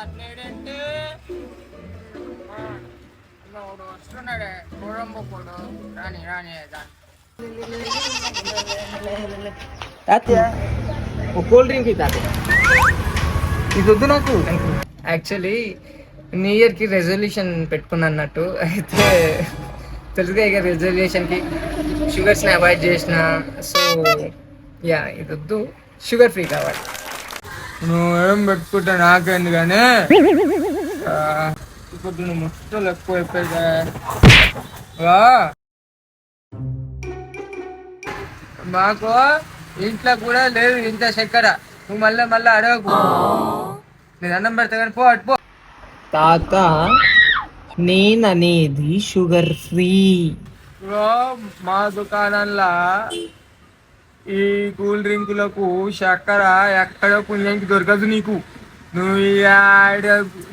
అట్లేడంటే ఒకడు వస్తున్నాడే గోడంబొక్కుడు రాని రాని తాతయ్య ఒక కూల్ డ్రింక్ తాతయ్య ఇది వద్దు నాకు. యాక్చువల్లీ న్యూ ఇయర్కి రెజల్యూషన్ పెట్టుకున్నా అన్నట్టు. అయితే తెలుసుగా ఇక రెజల్యూషన్కి షుగర్స్ని అవాయిడ్ చేసిన. సో యా ఇది వద్దు, షుగర్ ఫ్రీ కావాలి. నువ్వు ఏం పెట్టుకుంటా నాకేంది కానీ ఇప్పుడు నువ్వు ముట్టలు ఎక్కువ అయిపోయిందా మాకు ఇంట్లో కూడా లేదు ఇంత చక్కెర. నువ్వు మళ్ళీ మళ్ళీ అడగకు. నేను అన్నం పెడతా కానీ పో అటు పో. తాత నేననేది షుగర్ ఫ్రీ. మా దుకాణంలో ఈ కూల్ డ్రింకులకు చక్కెర ఎక్కడ పుణ్యానికి దొరకదు నీకు. నువ్వు ఈ ఆడ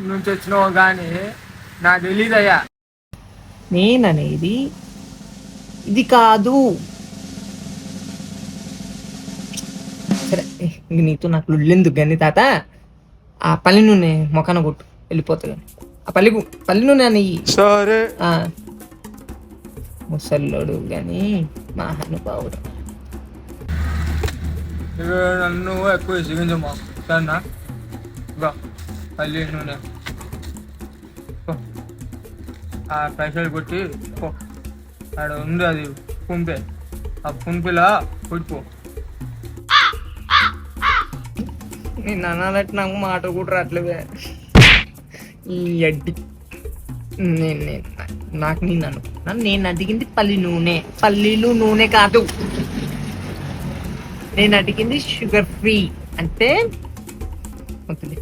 నుంచి వచ్చినావు కానీ నాకు తెలీదయ్యా. నేననేది ఇది కాదు. సరే ఇంక నీతో నాకు లుళ్ళెందుకు కానీ తాత, ఆ పల్లి నూనె మొఖాన కొట్టు వెళ్ళిపోతుంది. కానీ ఆ పల్లి నూనె అని సరే ముసల్లోడు కానీ మహానుభావుడు. నన్ను ఎక్కువ సిగించమ్మా సరేనా. పల్లి నూనె ఆ పైసలు కొట్టి పో. ఆడ ఉంది అది ఫోన్పే, ఆ ఫోన్పేలా కొట్టుకో. నేను అనాలంటే నాకు మాట కూడా రావట్లేదే. ఈ అడ్డి నాకు నేను అనుకున్నాను. నేను అడిగింది పల్లి నూనె, పల్లీలు నూనె కాదు. నేను అడిగింది షుగర్ ఫ్రీ అంటే వద్దులే.